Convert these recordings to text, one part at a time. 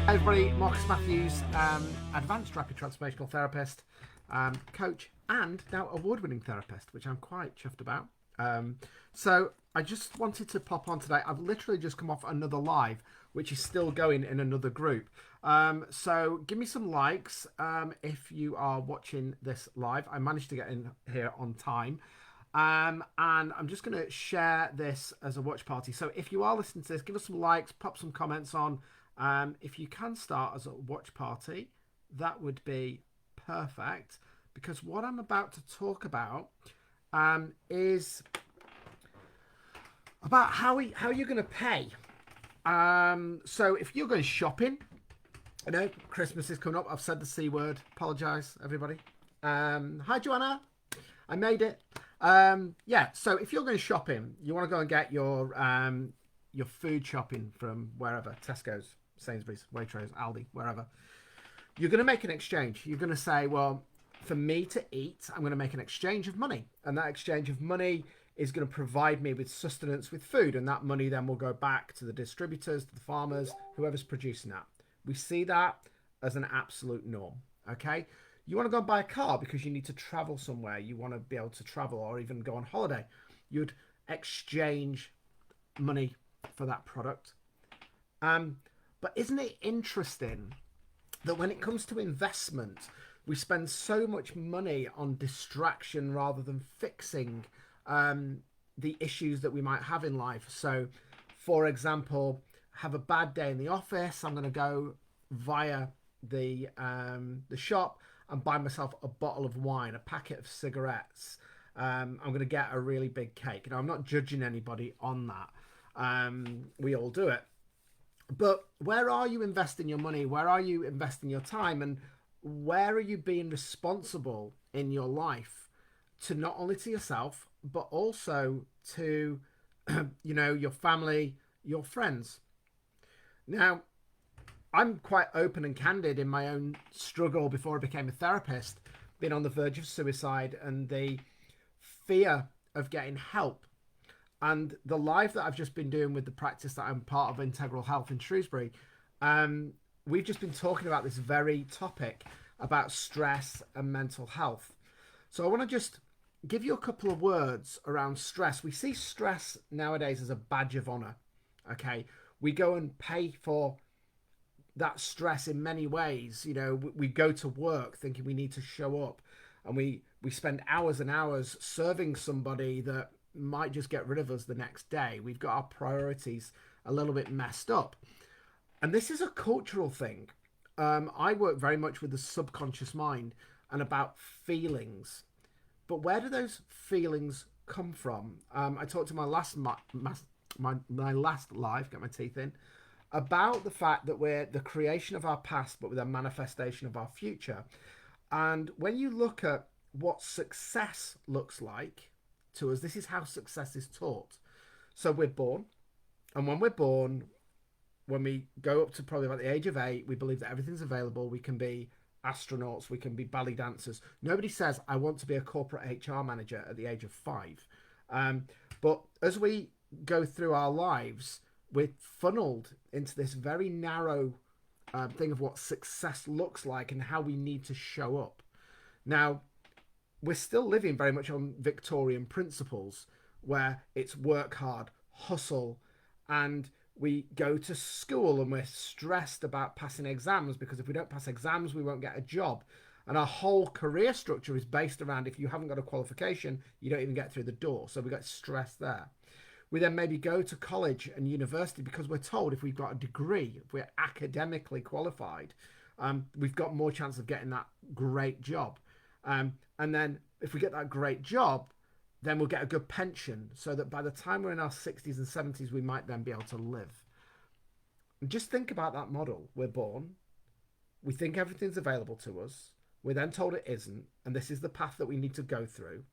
Hey everybody, Marcus Matthews, advanced rapid transformational therapist, coach, and now award-winning therapist, which I'm quite chuffed about. So I just wanted to pop on today. I've literally just come off another live, which is still going in another group. So give me some likes if you are watching this live. I managed to get in here on time. And I'm just going to share this as a watch party. So if you are listening to this, give us some likes, pop some comments on. If you can start as a watch party, that would be perfect. Because what I'm about to talk about is about how you're going to pay. So if you're going shopping, I know Christmas is coming up. I've said the C word. Apologise, everybody. Hi, Joanna. I made it. Yeah, so if you're going shopping, you want to go and get your food shopping from wherever, Tesco's, Sainsbury's, Waitrose, Aldi, wherever. You're going to make an exchange. You're going to say, well, for me to eat, I'm going to make an exchange of money. And that exchange of money is going to provide me with sustenance with food. And that money then will go back to the distributors, to the farmers, whoever's producing that. We see that as an absolute norm, okay? You want to go and buy a car because you need to travel somewhere. You want to be able to travel or even go on holiday. You'd exchange money for that product. But isn't it interesting that when it comes to investment, we spend so much money on distraction rather than fixing the issues that we might have in life? So, for example, have a bad day in the office. I'm going to go via the shop and buy myself a bottle of wine, a packet of cigarettes. I'm going to get a really big cake. Now, I'm not judging anybody on that. We all do it. But where are you investing your money? Where are you investing your time? And where are you being responsible in your life to not only to yourself, but also to, your family, your friends? Now, I'm quite open and candid in my own struggle before I became a therapist, being on the verge of suicide and the fear of getting help. And the live that I've just been doing with the practice that I'm part of, Integral Health in Shrewsbury, we've just been talking about this very topic about stress and mental health. So I want to just give you a couple of words around stress. We see stress nowadays as a badge of honor. Okay, we go and pay for that stress in many ways. We go to work thinking we need to show up, and we spend hours and hours serving somebody that might just get rid of us the next day. We've got our priorities a little bit messed up, and this is a cultural thing. I work very much with the subconscious mind and about feelings, but where do those feelings come from? I talked to my last my last live, get my teeth in, about the fact that we're the creation of our past, but with a manifestation of our future. And when you look at what success looks like to us, this is how success is taught. So we're born, and when we're born, when we go up to probably about the age of 8, we believe that everything's available. We can be astronauts, we can be ballet dancers. Nobody says, I want to be a corporate HR manager at the age of 5. But as we go through our lives, we're funneled into this very narrow thing of what success looks like and how we need to show up. Now, we're still living very much on Victorian principles where it's work hard, hustle, and we go to school and we're stressed about passing exams because if we don't pass exams, we won't get a job. And our whole career structure is based around if you haven't got a qualification, you don't even get through the door. So we got stress there. We then maybe go to college and university because we're told if we've got a degree, if we're academically qualified, we've got more chance of getting that great job. And then if we get that great job, then we'll get a good pension so that by the time we're in our 60s and 70s, we might then be able to live. And just think about that model. We're born. We think everything's available to us. We're then told it isn't. And this is the path that we need to go through.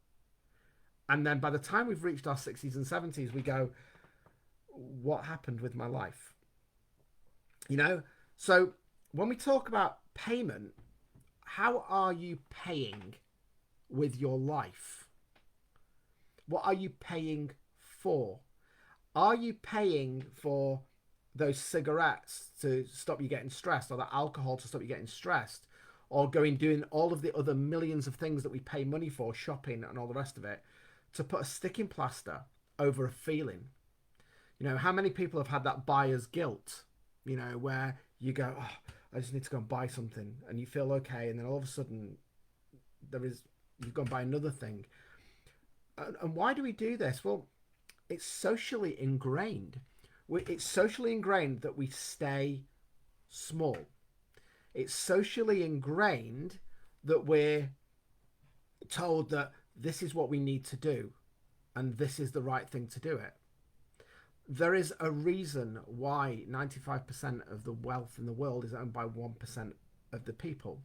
And then by the time we've reached our 60s and 70s, we go, what happened with my life? So when we talk about payment, how are you paying with your life? What are you paying for? Are you paying for those cigarettes to stop you getting stressed, or that alcohol to stop you getting stressed, or going doing all of the other millions of things that we pay money for, shopping and all the rest of it, to put a sticking plaster over a feeling. You know, how many people have had that buyer's guilt, you know, where you go, oh, I just need to go and buy something, and you feel okay, and then all of a sudden you've gone and buy another thing. And why do we do this? Well, it's socially ingrained. It's socially ingrained that we stay small. It's socially ingrained that we're told that this is what we need to do and this is the right thing to do it. There is a reason why 95% of the wealth in the world is owned by 1% of the people.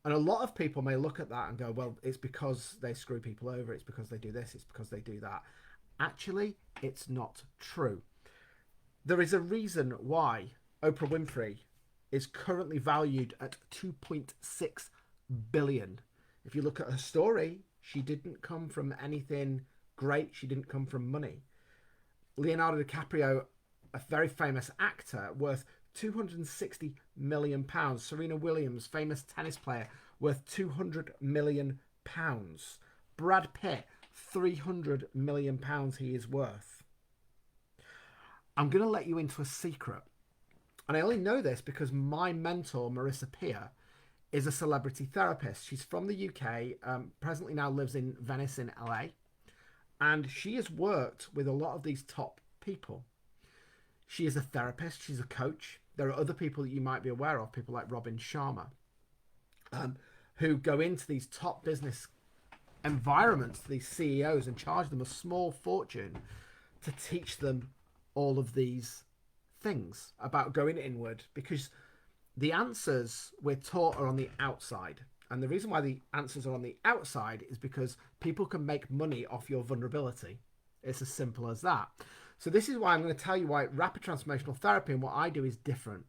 And a lot of people may look at that and go, well, it's because they screw people over, it's because they do this, it's because they do that. Actually, it's not true. There is a reason why Oprah Winfrey is currently valued at 2.6 billion. If you look at her story, she didn't come from anything great. She didn't come from money. Leonardo DiCaprio, a very famous actor, worth 260 million pounds. Serena Williams, famous tennis player, worth 200 million pounds. Brad Pitt, 300 million pounds he is worth. I'm going to let you into a secret. And I only know this because my mentor, Marissa Peer, is a celebrity therapist. She's from the UK, presently now lives in Venice in LA. And she has worked with a lot of these top people. She is a therapist. She's a coach. There are other people that you might be aware of, people like Robin Sharma, who go into these top business environments, these CEOs, and charge them a small fortune to teach them all of these things about going inward, because the answers we're taught are on the outside. And the reason why the answers are on the outside is because people can make money off your vulnerability. It's as simple as that. So this is why I'm going to tell you why rapid transformational therapy and what I do is different.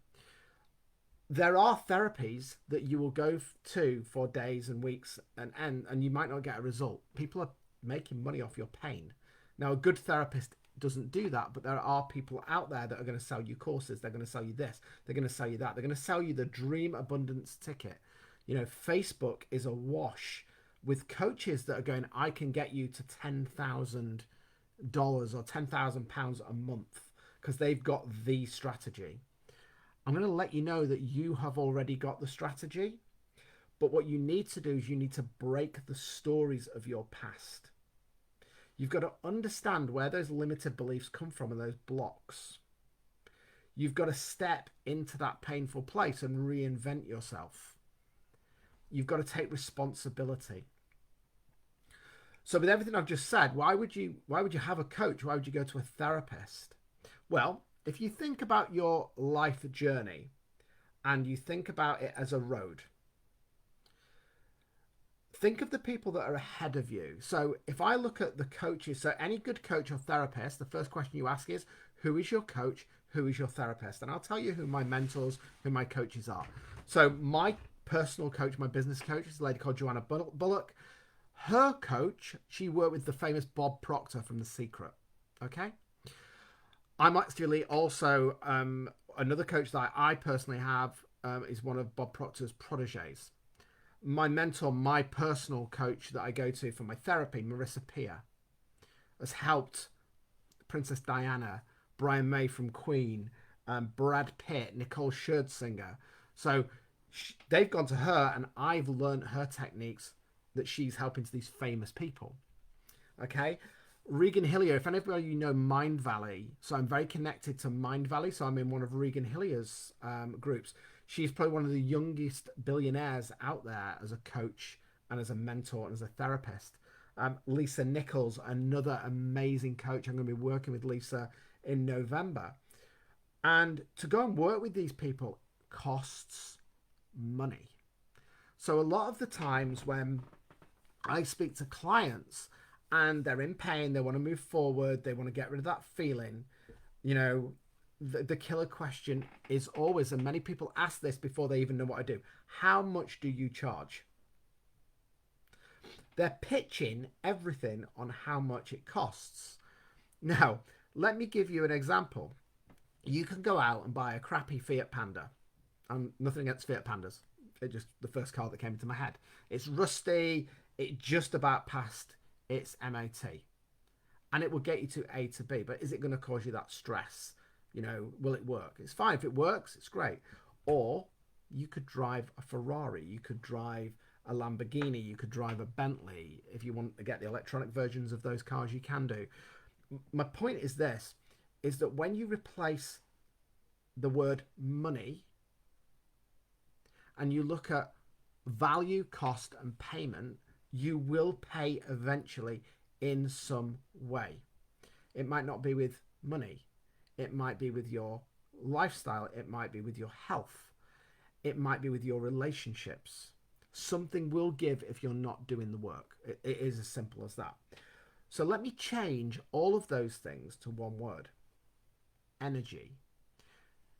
There are therapies that you will go to for days and weeks and you might not get a result. People are making money off your pain. Now, a good therapist doesn't do that, but there are people out there that are going to sell you courses. They're going to sell you this. They're going to sell you that. They're going to sell you the dream abundance ticket. You know, Facebook is awash with coaches that are going, I can get you to $10,000 or £10,000 a month because they've got the strategy. I'm going to let you know that you have already got the strategy, but what you need to do is you need to break the stories of your past. You've got to understand where those limited beliefs come from and those blocks. You've got to step into that painful place and reinvent yourself. You've got to take responsibility. So with everything I've just said, why would you have a coach? Why would you go to a therapist? Well, if you think about your life journey and you think about it as a road, think of the people that are ahead of you. So if I look at the coaches, so any good coach or therapist, the first question you ask is, who is your coach? Who is your therapist? And I'll tell you who my mentors, who my coaches are. So my personal coach, my business coach, is a lady called Joanna Bullock. Her coach, she worked with the famous Bob Proctor from The Secret. Okay. I'm actually also, another coach that I personally have is one of Bob Proctor's proteges. My mentor, my personal coach that I go to for my therapy, Marissa Peer, has helped Princess Diana, Brian May from Queen, Brad Pitt, Nicole Scherzinger. So they've gone to her and I've learned her techniques that she's helping to these famous people. Okay. Regan Hillier, if anybody you know Mind Valley, so I'm very connected to Mind Valley, so I'm in one of Regan Hillier's groups. She's probably one of the youngest billionaires out there as a coach and as a mentor and as a therapist. Lisa Nichols, another amazing coach. I'm going to be working with Lisa in November. And to go and work with these people costs money. So a lot of the times when I speak to clients and they're in pain, they want to move forward, they want to get rid of that feeling, you know, the killer question is always, and many people ask this before they even know what I do, how much do you charge? They're pitching everything on how much it costs. Now, let me give you an example. You can go out and buy a crappy Fiat Panda. And nothing against Fiat Pandas. It just the first car that came into my head. It's rusty. It just about passed its MOT, and it will get you to A to B. But is it going to cause you that stress? You know, will it work? It's fine if it works. It's great. Or you could drive a Ferrari. You could drive a Lamborghini. You could drive a Bentley. If you want to get the electronic versions of those cars, you can do. My point is this: is that when you replace the word money and you look at value, cost, and payment, you will pay eventually in some way. It might not be with money. It might be with your lifestyle. It might be with your health. It might be with your relationships. Something will give if you're not doing the work. It is as simple as that. So let me change all of those things to one word: energy.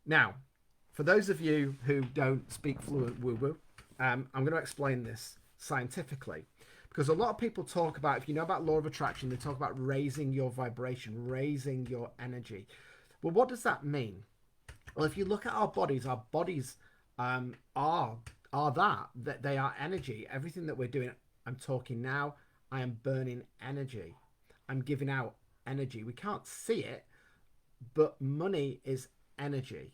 Now, for those of you who don't speak fluent woo-woo, I'm going to explain this scientifically, because a lot of people talk about, if you know about law of attraction, they talk about raising your vibration, raising your energy. Well, what does that mean? Well, if you look at our bodies are that they are energy. Everything that we're doing, I'm talking now, I am burning energy. I'm giving out energy. We can't see it, but money is energy.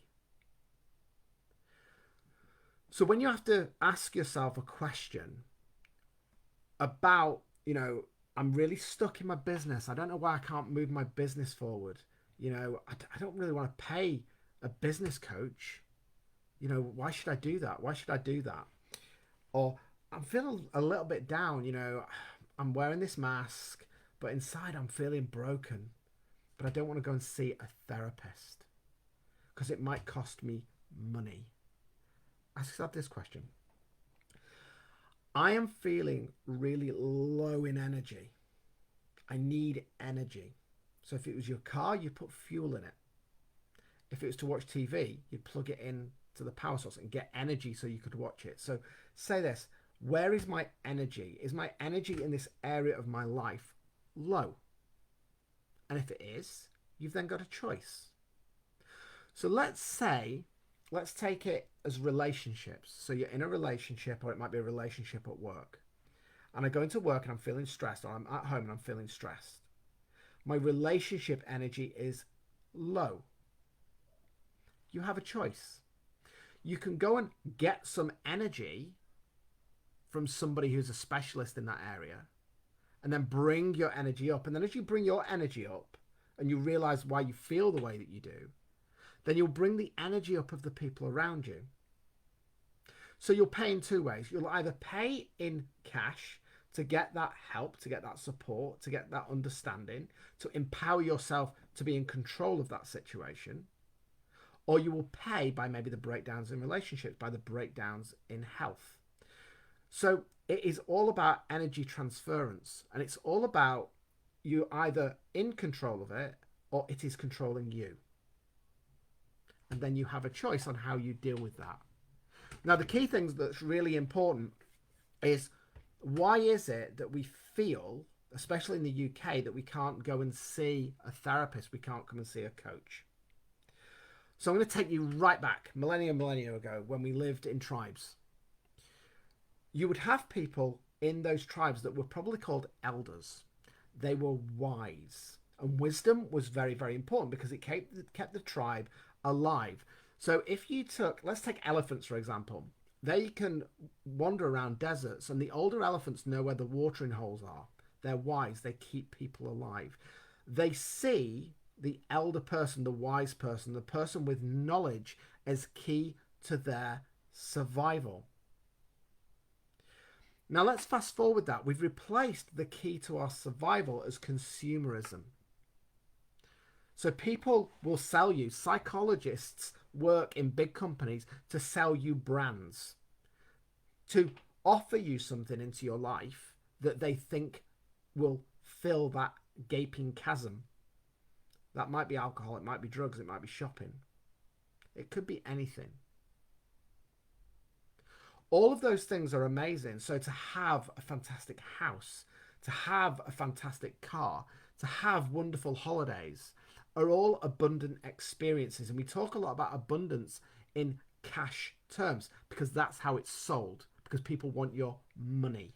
So when you have to ask yourself a question about, I'm really stuck in my business. I don't know why I can't move my business forward. I don't really want to pay a business coach. Why should I do that? Why should I do that? Or I'm feeling a little bit down. I'm wearing this mask, but inside I'm feeling broken. But I don't want to go and see a therapist because it might cost me money. Ask yourself this question. I am feeling really low in energy. I need energy. So if it was your car, you put fuel in it. If it was to watch TV, you'd plug it in to the power source and get energy so you could watch it. So say this: where is my energy? Is my energy in this area of my life low? And if it is, you've then got a choice. So let's take it as relationships. So you're in a relationship, or it might be a relationship at work. And I go into work and I'm feeling stressed, or I'm at home and I'm feeling stressed. My relationship energy is low. You have a choice. You can go and get some energy from somebody who's a specialist in that area, and then bring your energy up. And then as you bring your energy up and you realize why you feel the way that you do, then you'll bring the energy up of the people around you. So you'll pay in two ways. You'll either pay in cash to get that help, to get that support, to get that understanding, to empower yourself to be in control of that situation. Or you will pay by maybe the breakdowns in relationships, by the breakdowns in health. So it is all about energy transference. And it's all about you either in control of it, or it is controlling you. And then you have a choice on how you deal with that. Now, the key things that's really important is, why is it that we feel, especially in the UK, that we can't go and see a therapist, we can't come and see a coach? So I'm going to take you right back, millennia ago, when we lived in tribes. You would have people in those tribes that were probably called elders. They were wise. And wisdom was very, very important because it kept the tribe alive. So if you let's take elephants, for example. They can wander around deserts, and the older elephants know where the watering holes are. They're wise. They keep people alive. They see the elder person, the wise person, the person with knowledge as key to their survival. Now let's fast forward that. We've replaced the key to our survival as consumerism. So people will sell you, psychologists work in big companies to sell you brands, to offer you something into your life that they think will fill that gaping chasm. That might be alcohol, it might be drugs, it might be shopping. It could be anything. All of those things are amazing. So to have a fantastic house, to have a fantastic car, to have wonderful holidays, are all abundant experiences. And we talk a lot about abundance in cash terms because that's how it's sold, because people want your money.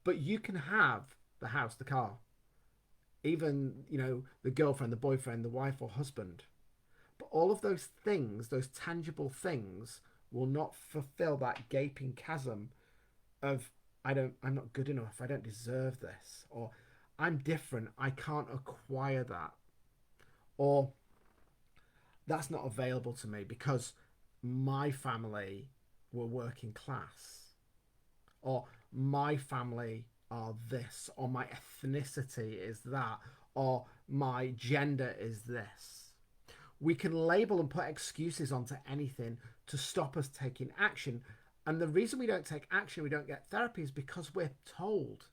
But you can have the house, the car, even, the girlfriend, the boyfriend, the wife or husband. But all of those things, those tangible things, will not fulfill that gaping chasm of I'm not good enough, I don't deserve this, or I'm different, I can't acquire that, or that's not available to me because my family were working class, or my family are this, or my ethnicity is that, or my gender is this. We can label and put excuses onto anything to stop us taking action. And the reason we don't take action, we don't get therapy, is because we're told.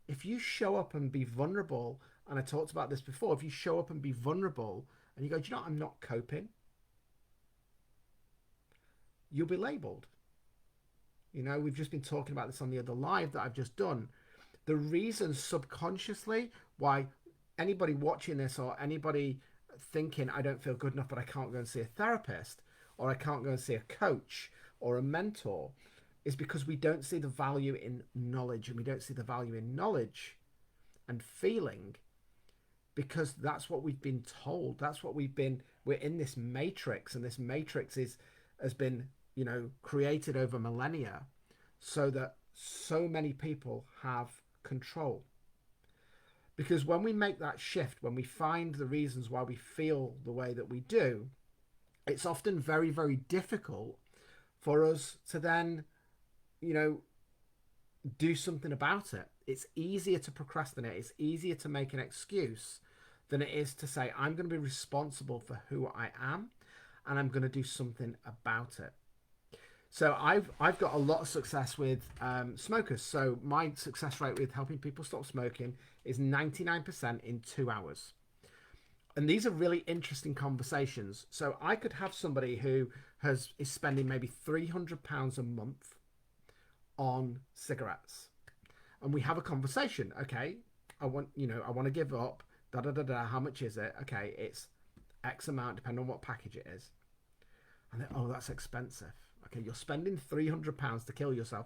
If you show up and be vulnerable, and I talked about this before, if you show up and be vulnerable and you go, do you know what, I'm not coping, you'll be labelled. We've just been talking about this on the other live that I've just done. The reason subconsciously why anybody watching this, or anybody thinking I don't feel good enough but I can't go and see a therapist, or I can't go and see a coach or a mentor, is because we don't see the value in knowledge, and we don't see the value in knowledge and feeling because that's what we've been told. That's what we're in this matrix, and this matrix has been, created over millennia so that so many people have control. Because when we make that shift, when we find the reasons why we feel the way that we do, it's often very, very difficult for us to then, do something about it. It's easier to procrastinate. It's easier to make an excuse than it is to say, I'm going to be responsible for who I am and I'm going to do something about it. So I've got a lot of success with smokers. So my success rate with helping people stop smoking is 99% in 2 hours. And these are really interesting conversations. So I could have somebody who is spending maybe £300 a month on cigarettes, and we have a conversation. Okay, I want to give up. How much is it? Okay, it's X amount, depending on what package it is. And then, oh, that's expensive. Okay, you're spending £300 to kill yourself,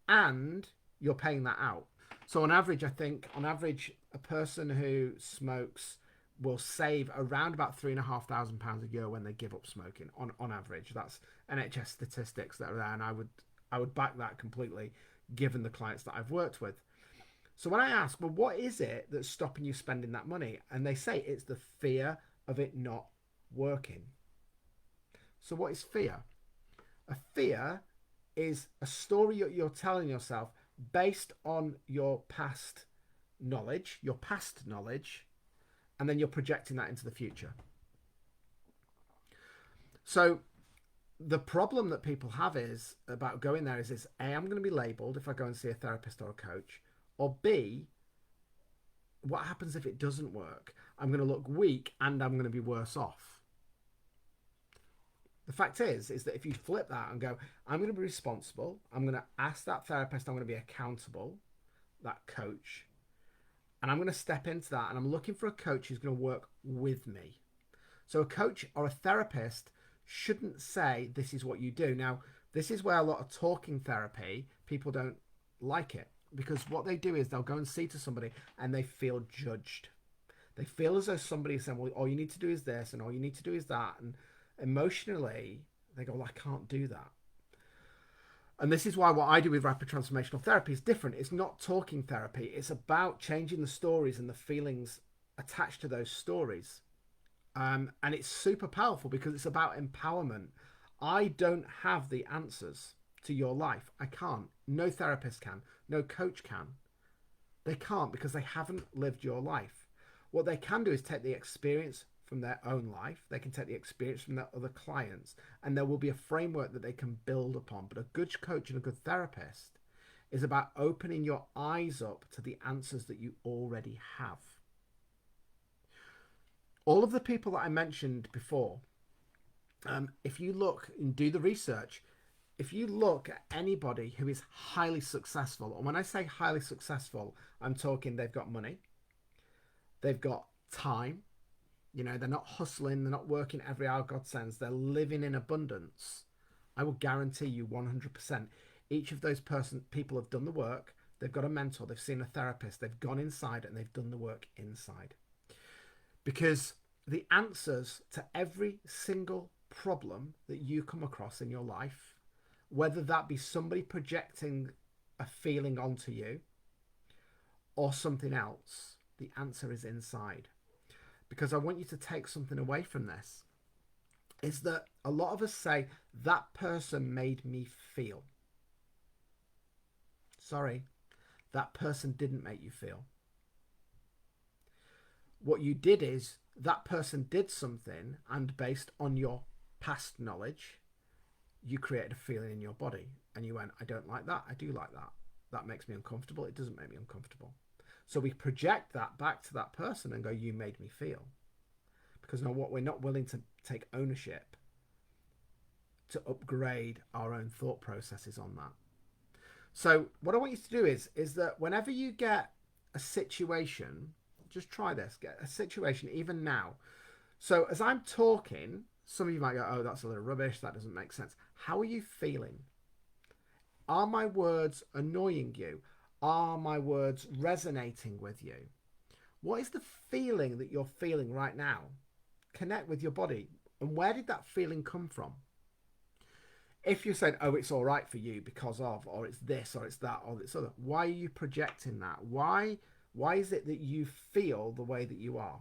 and you're paying that out. So on average, a person who smokes will save around about £3,500 a year when they give up smoking. On average, that's NHS statistics that are there, and I would back that completely, given the clients that I've worked with. So when I ask, well, what is it that's stopping you spending that money? And they say it's the fear of it not working. So what is fear? A fear is a story you're telling yourself based on your past knowledge, and then you're projecting that into the future. So the problem that people have is about going there is A, I'm going to be labelled if I go and see a therapist or a coach, or B, what happens if it doesn't work? I'm going to look weak and I'm going to be worse off. The fact is that if you flip that and go, I'm going to be responsible, I'm going to ask that therapist, I'm going to be accountable, that coach, and I'm going to step into that, and I'm looking for a coach who's going to work with me. So a coach or a therapist shouldn't say, this is what you do. Now, this is where a lot of talking therapy, people don't like it, because what they do is they'll go and see to somebody and they feel judged. They feel as though somebody is saying, well, all you need to do is this and all you need to do is that. And emotionally, they go, well, I can't do that. And this is why what I do with rapid transformational therapy is different. It's not talking therapy. It's about changing the stories and the feelings attached to those stories. And it's super powerful because it's about empowerment. I don't have the answers to your life. I can't. No therapist can. No coach can. They can't because they haven't lived your life. What they can do is take the experience from their own life. They can take the experience from their other clients, and there will be a framework that they can build upon. But a good coach and a good therapist is about opening your eyes up to the answers that you already have. All of the people that I mentioned before, if you look and do the research, if you look at anybody who is highly successful, and when I say highly successful, I'm talking they've got money, They've got time. They're not hustling. They're not working every hour God sends. They're living in abundance. I will guarantee you 100%. Each of those people have done the work. They've got a mentor. They've seen a therapist. They've gone inside and they've done the work inside. Because the answers to every single problem that you come across in your life, whether that be somebody projecting a feeling onto you or something else, the answer is inside. Because I want you to take something away from this, is that a lot of us say, that person made me feel. Sorry, that person didn't make you feel. What you did is, that person did something, and based on your past knowledge, you created a feeling in your body. And you went, I don't like that, I do like that. That makes me uncomfortable, it doesn't make me uncomfortable. So we project that back to that person and go, you made me feel. Because now what we're not willing to take ownership to upgrade our own thought processes on that. So what I want you to do is that whenever you get a situation, just try this, get a situation even now. So as I'm talking, some of you might go, oh, that's a little rubbish, that doesn't make sense. How are you feeling? Are my words annoying you? Are my words resonating with you? What is the feeling that you're feeling right now? Connect with your body. And where did that feeling come from? If you're saying, oh, it's all right for you because of, or it's this, or it's that, or it's other, why are you projecting that? Why is it that you feel the way that you are?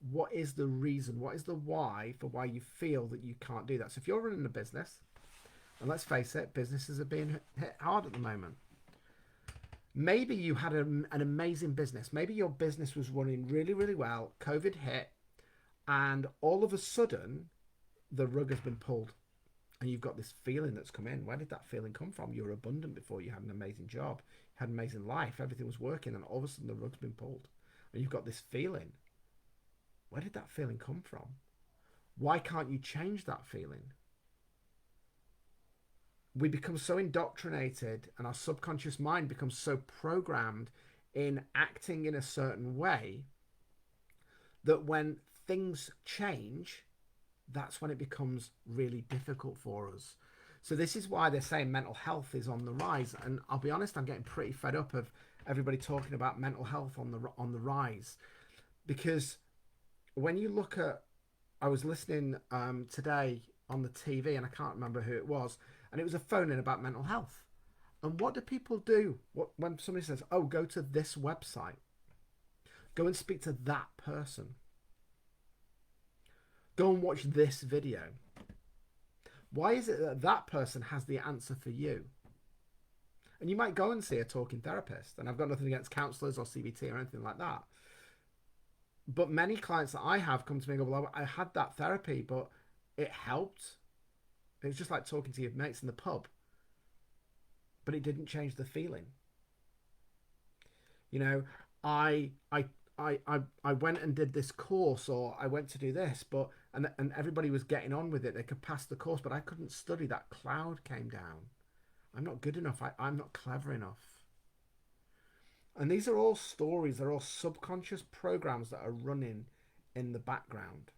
What is the reason? What is the why for why you feel that you can't do that? So if you're running a business, and let's face it, businesses are being hit hard at the moment. Maybe you had an amazing business. Maybe your business was running really, really well. COVID hit, and all of a sudden, the rug has been pulled. And you've got this feeling that's come in. Where did that feeling come from? You were abundant before. You had an amazing job. You had an amazing life. Everything was working. And all of a sudden, the rug's been pulled. And you've got this feeling. Where did that feeling come from? Why can't you change that feeling? We become so indoctrinated, and our subconscious mind becomes so programmed in acting in a certain way that when things change, that's when it becomes really difficult for us. So this is why they're saying mental health is on the rise. And I'll be honest, I'm getting pretty fed up of everybody talking about mental health on the rise. Because when you look at, I was listening today on the TV, and I can't remember who it was, and it was a phone in about mental health. And what do people do when somebody says, oh, go to this website, go and speak to that person, go and watch this video? Why is it that that person has the answer for you? And you might go and see a talking therapist, and I've got nothing against counsellors or CBT or anything like that. But many clients that I have come to me and go, well, I had that therapy, but it helped. It was just like talking to your mates in the pub, but it didn't change the feeling. You know, I went and did this course, or I went to do this, but and everybody was getting on with it. They could pass the course, but I couldn't study. That cloud came down. I'm not good enough. I'm not clever enough. And these are all stories. They're all subconscious programs that are running in the background.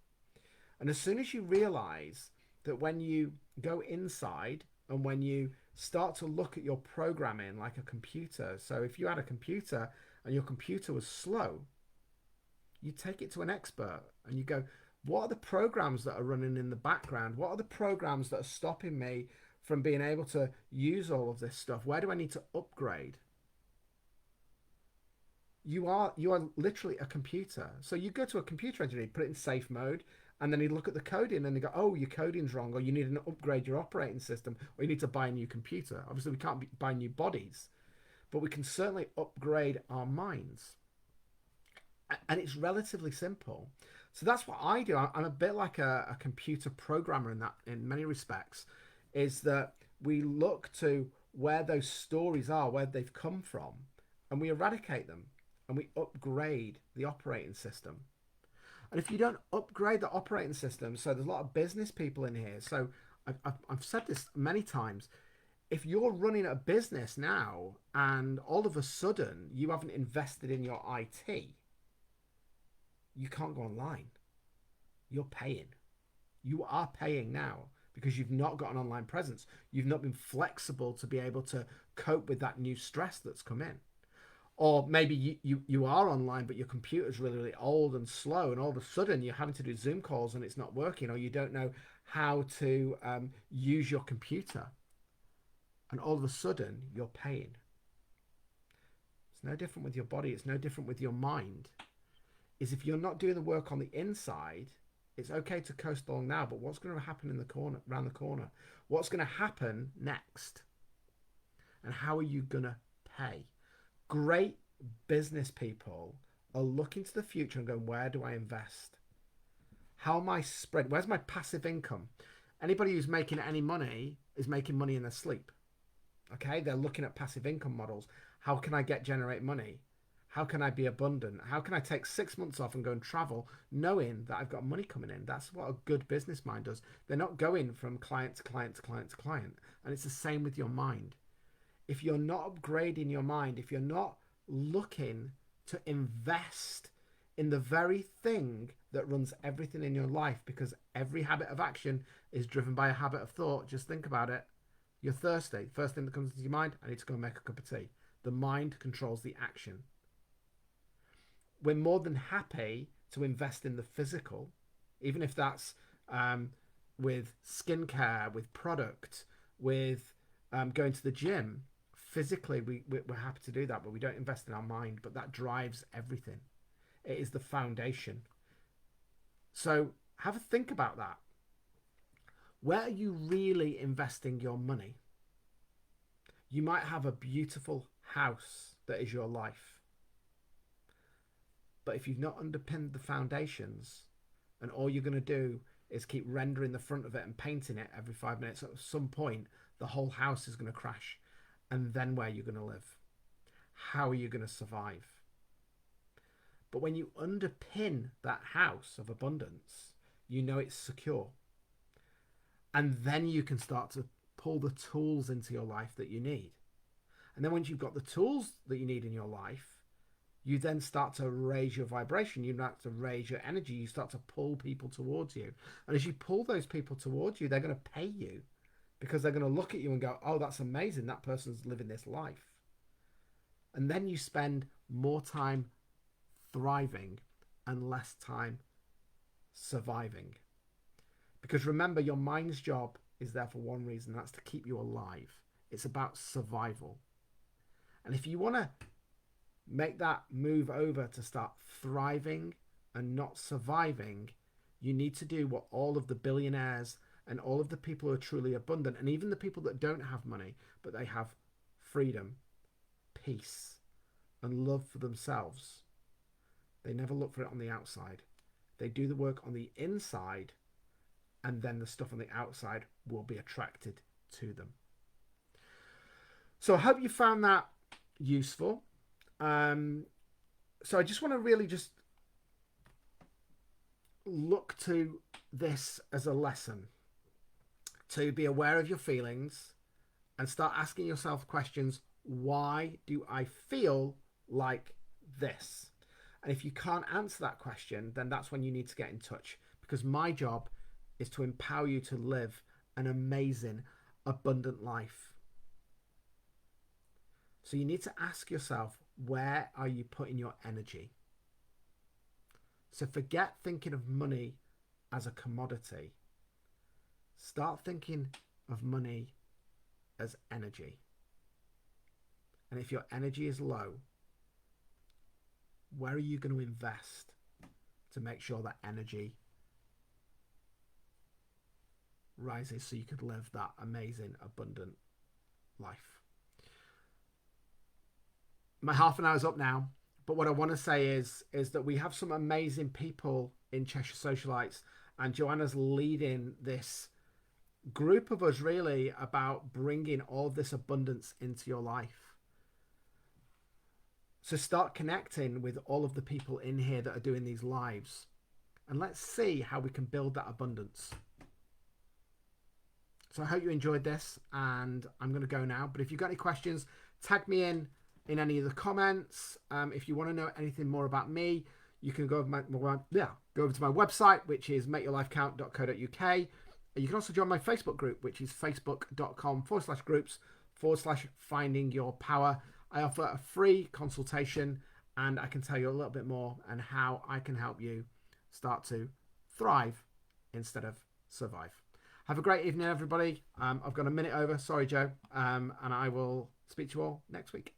And as soon as you realize that when you go inside and when you start to look at your programming like a computer, so if you had a computer and your computer was slow, you take it to an expert and you go, what are the programs that are running in the background? What are the programs that are stopping me from being able to use all of this stuff? Where do I need to upgrade? You are literally a computer. So you go to a computer engineer, put it in safe mode, and then you look at the coding and they go, oh, your coding's wrong, or you need to upgrade your operating system, or you need to buy a new computer. Obviously, we can't buy new bodies, but we can certainly upgrade our minds. And it's relatively simple. So that's what I do. I'm a bit like a computer programmer in many respects, is that we look to where those stories are, where they've come from, and we eradicate them, and we upgrade the operating system. And if you don't upgrade the operating system, so there's a lot of business people in here. So I've said this many times. if you're running a business now and all of a sudden you haven't invested in your IT, you can't go online. You're paying. You are paying now because you've not got an online presence. You've not been flexible to be able to cope with that new stress that's come in. Or maybe you are online, but your computer's really, really old and slow, and all of a sudden you're having to do Zoom calls and it's not working, or you don't know how to use your computer. And all of a sudden you're paying. It's no different with your body. It's no different with your mind. Is if you're not doing the work on the inside, it's okay to coast along now, but what's going to happen in the corner, around the corner? What's going to happen next? And how are you going to pay? Great business people are looking to the future and going, where do I invest? How am I spread? Where's my passive income? Anybody who's making any money is making money in their sleep. Okay, they're looking at passive income models. How can I generate money? How can I be abundant? How can I take 6 months off and go and travel knowing that I've got money coming in? That's what a good business mind does. They're not going from client to client to client to client. And it's the same with your mind. If you're not upgrading your mind, if you're not looking to invest in the very thing that runs everything in your life, because every habit of action is driven by a habit of thought. Just think about it. You're thirsty. First thing that comes into your mind, I need to go and make a cup of tea. The mind controls the action. We're more than happy to invest in the physical, even if that's with skincare, with product, with going to the gym. Physically, we're happy to do that, but we don't invest in our mind. But that drives everything. It is the foundation. So have a think about that. Where are you really investing your money? You might have a beautiful house that is your life. But if you've not underpinned the foundations, and all you're going to do is keep rendering the front of it and painting it every 5 minutes, at some point, the whole house is going to crash. And then where are you going to live? How are you going to survive? But when you underpin that house of abundance, you know it's secure. And then you can start to pull the tools into your life that you need. And then once you've got the tools that you need in your life, you then start to raise your vibration. You start to raise your energy. You start to pull people towards you. And as you pull those people towards you, they're going to pay you, because they're going to look at you and go, oh, that's amazing. That person's living this life. And then you spend more time thriving and less time surviving. Because remember, your mind's job is there for one reason. That's to keep you alive. It's about survival. And if you want to make that move over to start thriving and not surviving, you need to do what all of the billionaires and all of the people who are truly abundant, and even the people that don't have money, but they have freedom, peace, and love for themselves. They never look for it on the outside. They do the work on the inside, and then the stuff on the outside will be attracted to them. So I hope you found that useful. So I just want to really just look to this as a lesson, to be aware of your feelings and start asking yourself questions. Why do I feel like this? And if you can't answer that question, then that's when you need to get in touch, because my job is to empower you to live an amazing, abundant life. So you need to ask yourself, where are you putting your energy? So forget thinking of money as a commodity. Start thinking of money as energy. And if your energy is low, where are you going to invest to make sure that energy rises so you could live that amazing, abundant life? My half an hour's up now, but what I want to say is that we have some amazing people in Cheshire Socialites, and Joanna's leading this group of us really about bringing all this abundance into your life. So start connecting with all of the people in here that are doing these lives, and let's see how we can build that abundance. So I hope you enjoyed this, and I'm going to go now. But if you've got any questions, tag me in any of the comments. If you want to know anything more about me, you can go over to my website, which is makeyourlifecount.co.uk. You can also join my Facebook group, which is facebook.com/groups/finding your power. I offer a free consultation, and I can tell you a little bit more and how I can help you start to thrive instead of survive. Have a great evening, everybody. I've got a minute over. Sorry, Joe. And I will speak to you all next week.